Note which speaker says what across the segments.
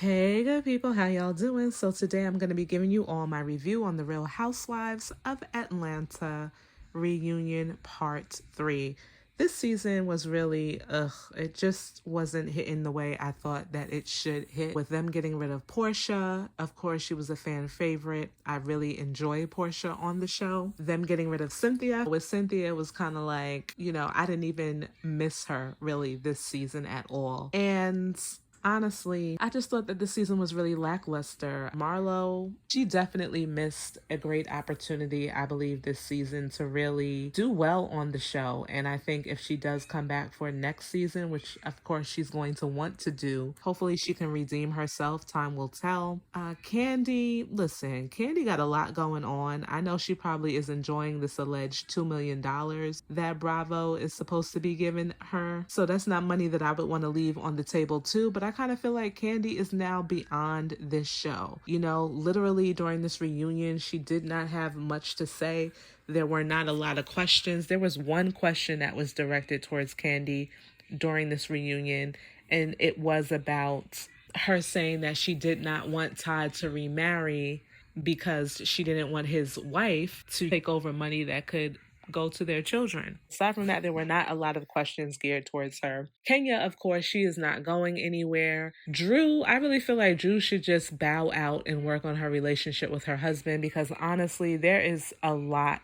Speaker 1: Hey good people, how y'all doing? So today I'm going to be giving you all my review on the Real Housewives of Atlanta reunion part 3. This season was really, it just wasn't hitting the way I thought that it should hit. With them getting rid of Portia, of course she was a fan favorite. I really enjoy Portia on the show. Them getting rid of Cynthia. With Cynthia, it was kind of like, I didn't even miss her really this season at all. And honestly, I just thought that this season was really lackluster. Marlo, she definitely missed a great opportunity, I believe, this season to really do well on the show. And I think if she does come back for next season, which of course she's going to want to do, hopefully she can redeem herself. Time will tell. Candy, listen, Candy got a lot going on. I know she probably is enjoying this alleged $2 million that Bravo is supposed to be giving her. So that's not money that I would want to leave on the table too, but I kind of feel like Candy is now beyond this show. Literally during this reunion, she did not have much to say. There were not a lot of questions. There was one question that was directed towards Candy during this reunion, and it was about her saying that she did not want Todd to remarry because she didn't want his wife to take over money that could go to their children. Aside from that, there were not a lot of questions geared towards her. Kenya, of course, she is not going anywhere. Drew, I really feel like Drew should just bow out and work on her relationship with her husband, because honestly, there is a lot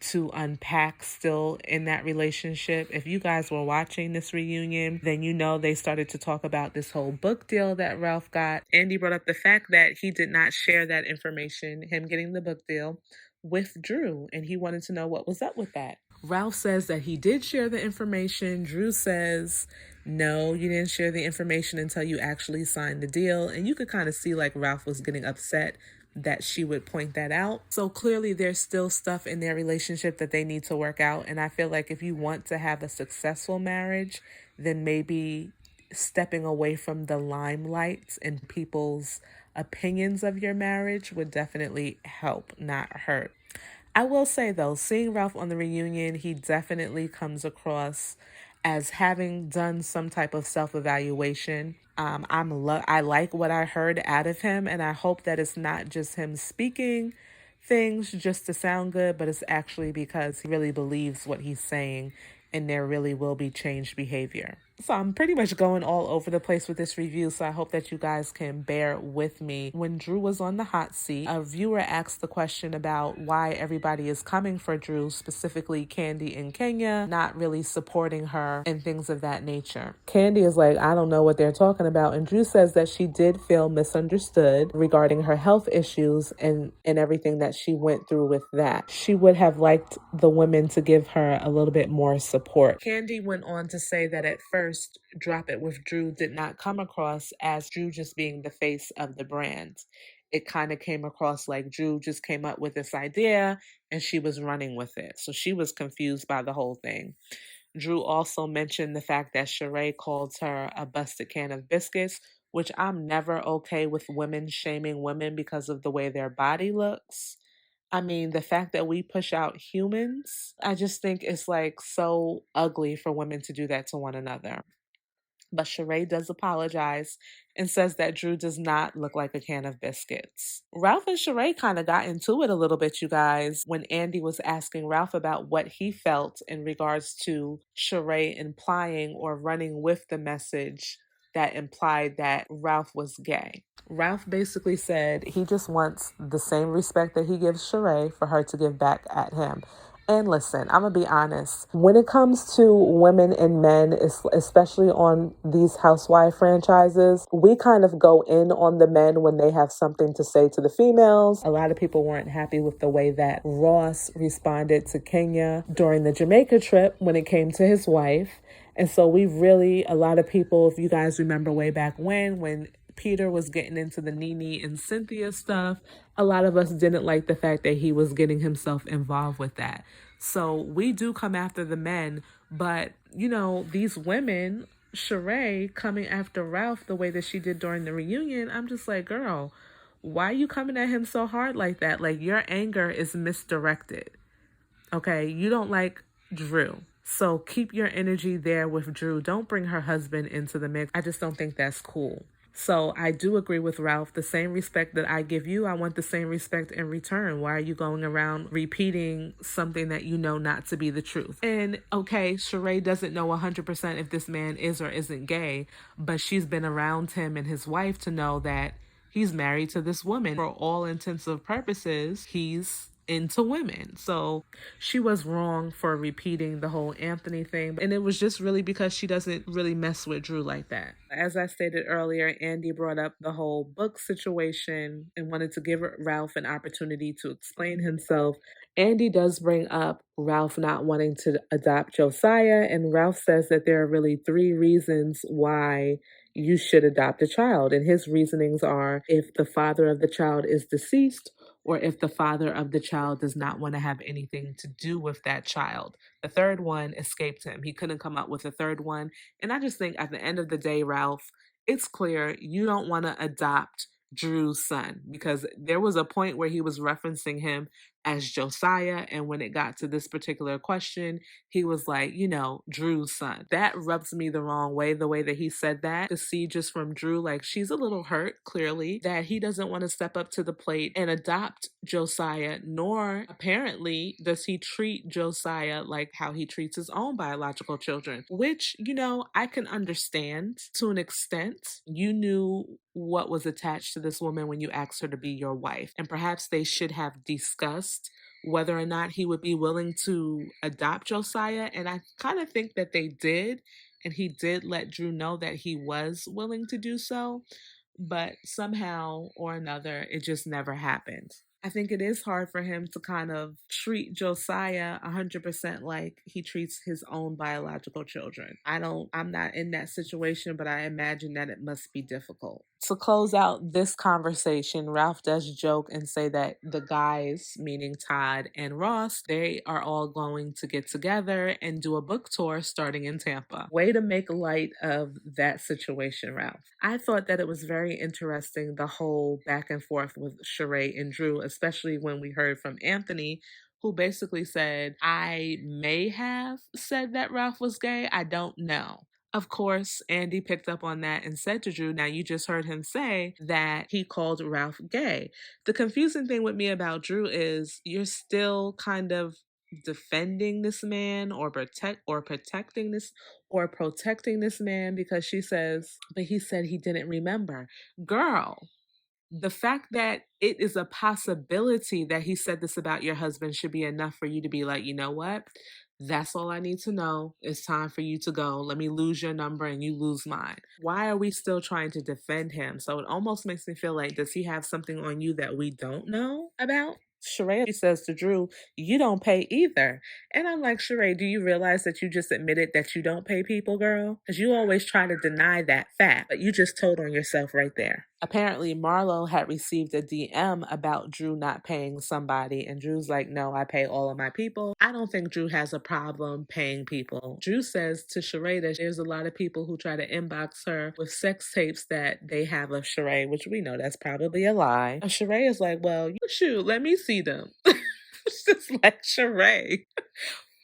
Speaker 1: to unpack still in that relationship. If you guys were watching this reunion, then they started to talk about this whole book deal that Ralph got. Andy brought up the fact that he did not share that information, him getting the book deal, with Drew, and he wanted to know what was up with that. Ralph says that he did share the information. Drew says, no, you didn't share the information until you actually signed the deal. And you could kind of see like Ralph was getting upset that she would point that out. So clearly there's still stuff in their relationship that they need to work out. And I feel like if you want to have a successful marriage, then maybe stepping away from the limelight and people's opinions of your marriage would definitely help, not hurt. I will say though, seeing Ralph on the reunion, he definitely comes across as having done some type of self-evaluation. I like what I heard out of him, and I hope that it's not just him speaking things just to sound good, but it's actually because he really believes what he's saying, and there really will be changed behavior. So I'm pretty much going all over the place with this review, so I hope that you guys can bear with me. When Drew was on the hot seat, a viewer asked the question about why everybody is coming for Drew, specifically Candy and Kenya, not really supporting her and things of that nature. Candy is like, I don't know what they're talking about. And Drew says that she did feel misunderstood regarding her health issues and everything that she went through with that. She would have liked the women to give her a little bit more support. Candy went on to say that at first, Drop It with Drew did not come across as Drew just being the face of the brand. It kind of came across like Drew just came up with this idea and she was running with it. So she was confused by the whole thing. Drew also mentioned the fact that Sheree called her a busted can of biscuits, which I'm never okay with women shaming women because of the way their body looks. I mean, the fact that we push out humans, I just think it's like so ugly for women to do that to one another. But Sheree does apologize and says that Drew does not look like a can of biscuits. Ralph and Sheree kind of got into it a little bit, you guys, when Andy was asking Ralph about what he felt in regards to Sheree implying or running with the message that implied that Ralph was gay. Ralph basically said he just wants the same respect that he gives Sheree for her to give back at him. And listen, I'm going to be honest. When it comes to women and men, especially on these housewife franchises, we kind of go in on the men when they have something to say to the females. A lot of people weren't happy with the way that Ross responded to Kenya during the Jamaica trip when it came to his wife. And so a lot of people, if you guys remember way back when Peter was getting into the Nene and Cynthia stuff, a lot of us didn't like the fact that he was getting himself involved with that. So we do come after the men, but these women, Sheree coming after Ralph the way that she did during the reunion, I'm just like, girl, why are you coming at him so hard like that? Like, your anger is misdirected. Okay, you don't like Drew. So keep your energy there with Drew. Don't bring her husband into the mix. I just don't think that's cool. So I do agree with Ralph. The same respect that I give you, I want the same respect in return. Why are you going around repeating something that you know not to be the truth? And okay, Sheree doesn't know 100% if this man is or isn't gay, but she's been around him and his wife to know that he's married to this woman. For all intensive purposes, he's into women. So she was wrong for repeating the whole Anthony thing. And it was just really because she doesn't really mess with Drew like that. As I stated earlier, Andy brought up the whole book situation and wanted to give Ralph an opportunity to explain himself. Andy does bring up Ralph not wanting to adopt Josiah, and Ralph says that there are really three reasons why you should adopt a child. And his reasonings are if the father of the child is deceased, or if the father of the child does not want to have anything to do with that child. The third one escaped him. He couldn't come up with a third one. And I just think at the end of the day, Ralph, it's clear you don't want to adopt Drew's son, because there was a point where he was referencing him as Josiah. And when it got to this particular question, he was like, Drew's son. That rubs me the wrong way, the way that he said that. To see just from Drew, like she's a little hurt, clearly, that he doesn't want to step up to the plate and adopt Josiah, nor apparently does he treat Josiah like how he treats his own biological children, which, I can understand to an extent. You knew what was attached to this woman when you asked her to be your wife, and perhaps they should have discussed whether or not he would be willing to adopt Josiah. And I kind of think that they did. And he did let Drew know that he was willing to do so. But somehow or another, it just never happened. I think it is hard for him to kind of treat Josiah 100% like he treats his own biological children. I'm not in that situation, but I imagine that it must be difficult. To close out this conversation, Ralph does joke and say that the guys, meaning Todd and Ross, they are all going to get together and do a book tour starting in Tampa. Way to make light of that situation, Ralph. I thought that it was very interesting, the whole back and forth with Sheree and Drew, especially when we heard from Anthony, who basically said, I may have said that Ralph was gay. I don't know. Of course, Andy picked up on that and said to Drew, now you just heard him say that he called Ralph gay. The confusing thing with me about Drew is you're still kind of defending this man or protecting this man, because she says, but he said he didn't remember. Girl, the fact that it is a possibility that he said this about your husband should be enough for you to be like, you know what? That's all I need to know. It's time for you to go. Let me lose your number and you lose mine. Why are we still trying to defend him? So it almost makes me feel like, does he have something on you that we don't know about? Sheree says to Drew, you don't pay either. And I'm like, Sheree, do you realize that you just admitted that you don't pay people, girl? Because you always try to deny that fact, but you just told on yourself right there. Apparently, Marlo had received a DM about Drew not paying somebody, and Drew's like, no, I pay all of my people. I don't think Drew has a problem paying people. Drew says to Sheree that there's a lot of people who try to inbox her with sex tapes that they have of Sheree, which we know that's probably a lie. And Sheree is like, well, shoot, let me see them. It's just like Sheree.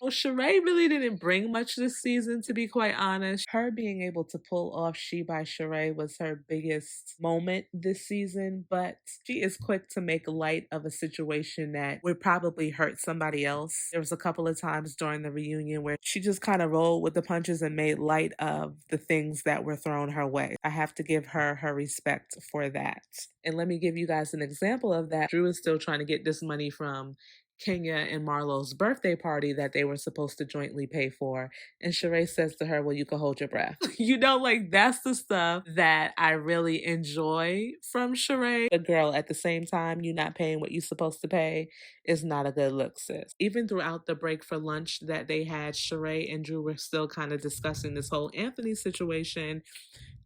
Speaker 1: Well, Sheree really didn't bring much this season, to be quite honest. Her being able to pull off She by Sheree was her biggest moment this season, but she is quick to make light of a situation that would probably hurt somebody else. There was a couple of times during the reunion where she just kind of rolled with the punches and made light of the things that were thrown her way. I have to give her her respect for that. And let me give you guys an example of that. Drew is still trying to get this money from Kenya and Marlo's birthday party that they were supposed to jointly pay for. And Sheree says to her, well, you can hold your breath. Like that's the stuff that I really enjoy from Sheree. But girl, at the same time, you not paying what you're supposed to pay is not a good look, sis. Even throughout the break for lunch that they had, Sheree and Drew were still kind of discussing this whole Anthony situation.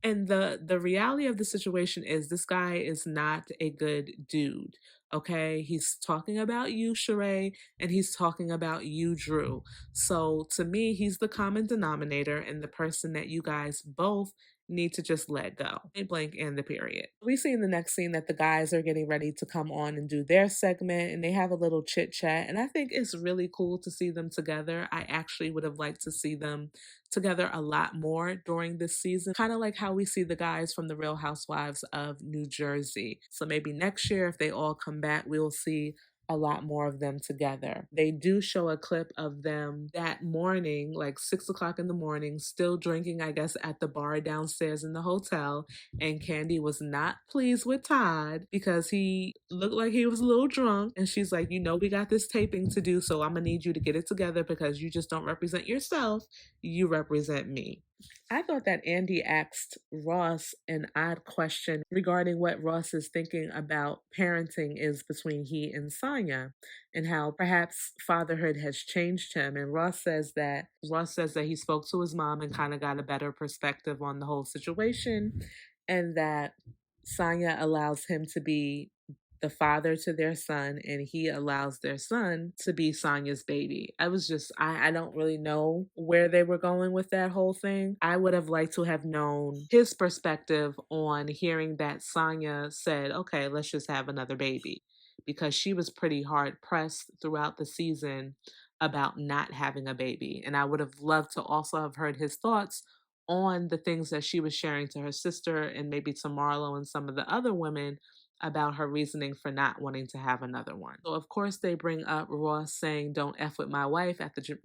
Speaker 1: And the reality of the situation is this guy is not a good dude. Okay, he's talking about you, Sheree, and he's talking about you, Drew. So to me, he's the common denominator and the person that you guys both need to just let go. Point blank and the period. We see in the next scene that the guys are getting ready to come on and do their segment and they have a little chit chat. And I think it's really cool to see them together. I actually would have liked to see them together a lot more during this season, kind of like how we see the guys from the Real Housewives of New Jersey. So maybe next year, if they all come back, we'll see a lot more of them together. They do show a clip of them that morning, like 6 o'clock in the morning, still drinking, I guess, at the bar downstairs in the hotel. And Candy was not pleased with Todd because he looked like he was a little drunk. And she's like, we got this taping to do, so I'm gonna need you to get it together because you just don't represent yourself, you represent me. I thought that Andy asked Ross an odd question regarding what Ross is thinking about parenting is between he and Sonya and how perhaps fatherhood has changed him. And Ross says that he spoke to his mom and kind of got a better perspective on the whole situation and that Sonya allows him to be the father to their son and he allows their son to be Sonya's baby. I don't really know where they were going with that whole thing. I would have liked to have known his perspective on hearing that Sonya said, okay, let's just have another baby, because she was pretty hard pressed throughout the season about not having a baby. And I would have loved to also have heard his thoughts on the things that she was sharing to her sister and maybe to Marlo and some of the other women about her reasoning for not wanting to have another one. So of course they bring up Ross saying don't F with my wife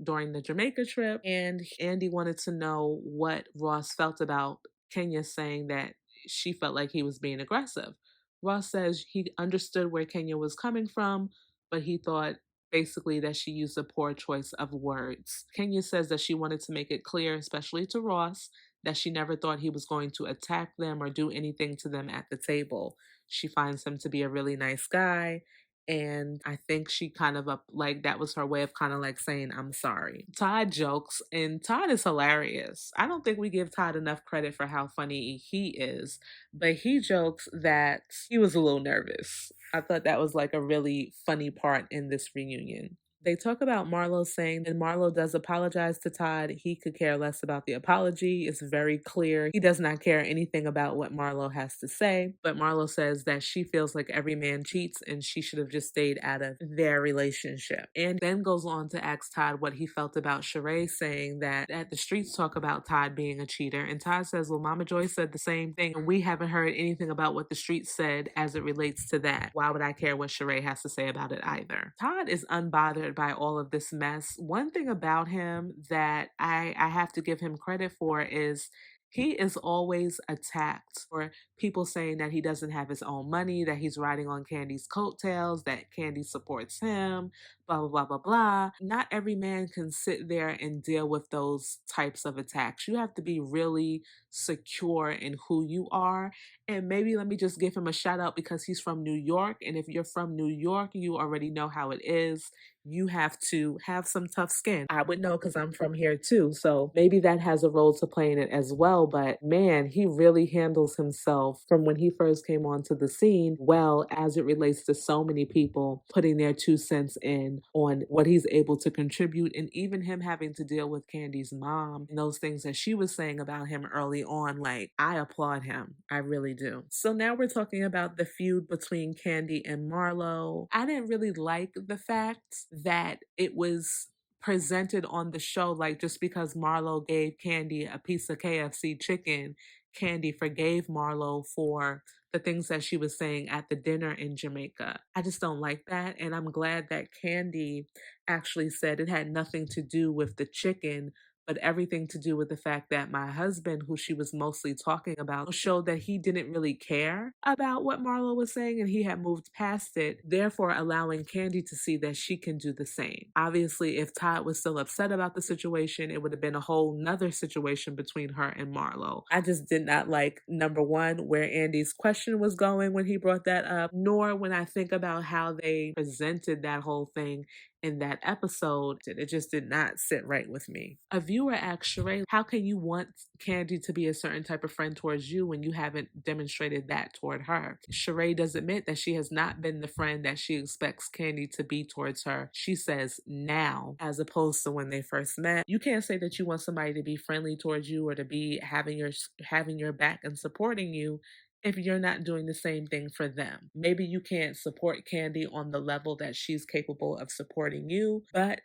Speaker 1: during the Jamaica trip, and Andy wanted to know what Ross felt about Kenya saying that she felt like he was being aggressive. Ross says he understood where Kenya was coming from, but he thought basically that she used a poor choice of words. Kenya says that she wanted to make it clear, especially to Ross, that she never thought he was going to attack them or do anything to them at the table. She finds him to be a really nice guy. And I think she kind of like that was her way of kind of like saying, I'm sorry. Todd jokes, and Todd is hilarious. I don't think we give Todd enough credit for how funny he is, but he jokes that he was a little nervous. I thought that was like a really funny part in this reunion. They talk about Marlo saying that Marlo does apologize to Todd. He could care less about the apology. It's very clear. He does not care anything about what Marlo has to say. But Marlo says that she feels like every man cheats and she should have just stayed out of their relationship. And then goes on to ask Todd what he felt about Sheree saying that the streets talk about Todd being a cheater. And Todd says, well, Mama Joy said the same thing. And we haven't heard anything about what the streets said as it relates to that. Why would I care what Sheree has to say about it either? Todd is unbothered by all of this mess. One thing about him that I have to give him credit for is he is always attacked for people saying that he doesn't have his own money, that he's riding on Candy's coattails, that Candy supports him, blah, blah, blah, blah, blah. Not every man can sit there and deal with those types of attacks. You have to be really secure in who you are. And maybe let me just give him a shout out because he's from New York. And if you're from New York, you already know how it is. You have to have some tough skin. I would know because I'm from here too. So maybe that has a role to play in it as well. But man, he really handles himself from when he first came onto the scene well, as it relates to so many people putting their 2 cents in on what he's able to contribute, and even him having to deal with Candy's mom and those things that she was saying about him early on. Like, I applaud him. I really do. So now we're talking about the feud between Candy and Marlo. I didn't really like the fact that it was presented on the show like just because Marlo gave Candy a piece of KFC chicken, Candy forgave Marlo for the things that she was saying at the dinner in Jamaica. I just don't like that. And I'm glad that Candy actually said it had nothing to do with the chicken, but everything to do with the fact that my husband, who she was mostly talking about, showed that he didn't really care about what Marlo was saying and he had moved past it, therefore allowing Candy to see that she can do the same. Obviously, if Todd was still upset about the situation, it would have been a whole nother situation between her and Marlo. I just did not like, number one, where Andy's question was going when he brought that up, nor when I think about how they presented that whole thing in that episode. It just did not sit right with me. A viewer asked Sheree, how can you want Candy to be a certain type of friend towards you when you haven't demonstrated that toward her? Sheree does admit that she has not been the friend that she expects Candy to be towards her. She says now, as opposed to when they first met. You can't say that you want somebody to be friendly towards you or to be having your back and supporting you if you're not doing the same thing for them. Maybe you can't support Candy on the level that she's capable of supporting you, but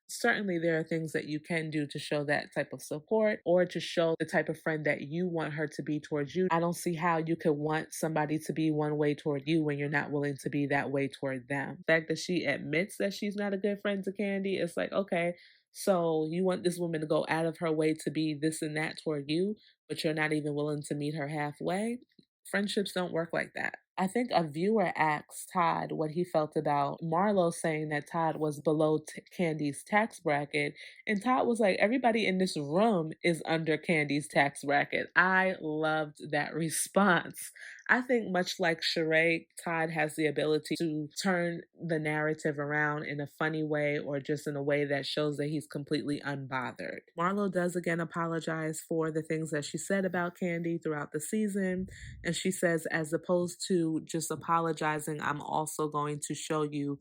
Speaker 1: certainly there are things that you can do to show that type of support or to show the type of friend that you want her to be towards you. I don't see how you could want somebody to be one way toward you when you're not willing to be that way toward them. The fact that she admits that she's not a good friend to Candy, it's like, okay, so you want this woman to go out of her way to be this and that toward you, but you're not even willing to meet her halfway? Friendships don't work like that. I think a viewer asked Todd what he felt about Marlo saying that Todd was below Candy's tax bracket. And Todd was like, everybody in this room is under Candy's tax bracket. I loved that response. I think much like Sheree, Todd has the ability to turn the narrative around in a funny way or just in a way that shows that he's completely unbothered. Marlo does again apologize for the things that she said about Candy throughout the season. And she says, as opposed to just apologizing, I'm also going to show you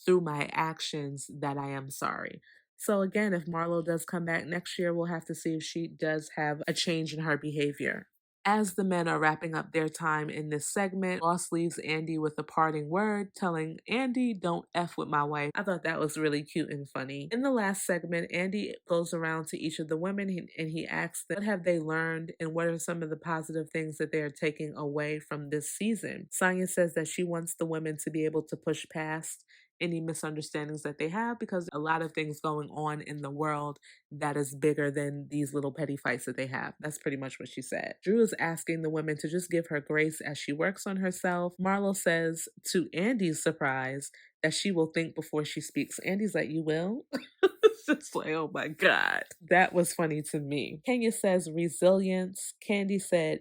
Speaker 1: through my actions that I am sorry. So again, if Marlo does come back next year, we'll have to see if she does have a change in her behavior. As the men are wrapping up their time in this segment, Ross leaves Andy with a parting word, telling Andy, don't F with my wife. I thought that was really cute and funny. In the last segment, Andy goes around to each of the women and he asks them, what have they learned and what are some of the positive things that they are taking away from this season? Sonia says that she wants the women to be able to push past any misunderstandings that they have because a lot of things going on in the world that is bigger than these little petty fights that they have. That's pretty much what she said. Drew is asking the women to just give her grace as she works on herself. Marlo says, to Andy's surprise, that she will think before she speaks. Andy's like, you will? It's just like, oh my God. That was funny to me. Kenya says resilience. Candy said,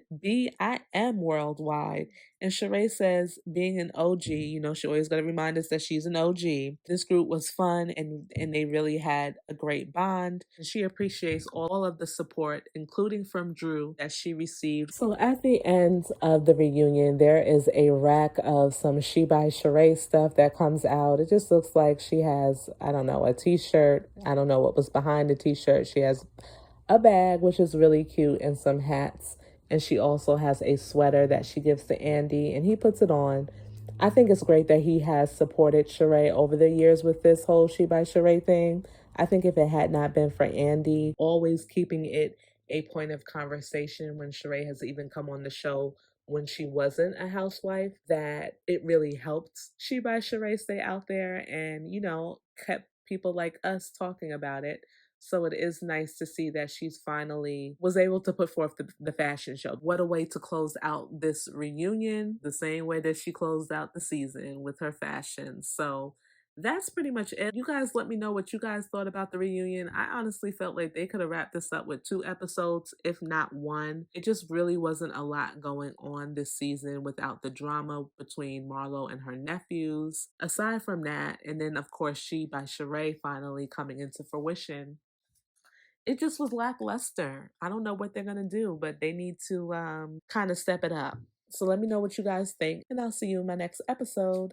Speaker 1: I am worldwide. And Sheree says, being an OG, she always got to remind us that she's an OG. This group was fun and they really had a great bond. And she appreciates all of the support, including from Drew, that she received. So at the end of the reunion, there is a rack of some She by Sheree stuff that comes out. It just looks like she has, I don't know, a t-shirt. I don't know what was behind the t-shirt. She has a bag, which is really cute, and some hats. And she also has a sweater that she gives to Andy, and he puts it on. I think it's great that he has supported Sheree over the years with this whole She by Sheree thing. I think if it had not been for Andy always keeping it a point of conversation when Sheree has even come on the show when she wasn't a housewife, that it really helped She by Sheree stay out there and, kept people like us talking about it. So it is nice to see that she's finally was able to put forth the fashion show. What a way to close out this reunion, the same way that she closed out the season with her fashion. So that's pretty much it. You guys let me know what you guys thought about the reunion. I honestly felt like they could have wrapped this up with 2 episodes, if not 1. It just really wasn't a lot going on this season without the drama between Marlo and her nephews. Aside from that, and then of course She by Sheree finally coming into fruition, it just was lackluster. I don't know what they're going to do, but they need to kind of step it up. So let me know what you guys think, and I'll see you in my next episode.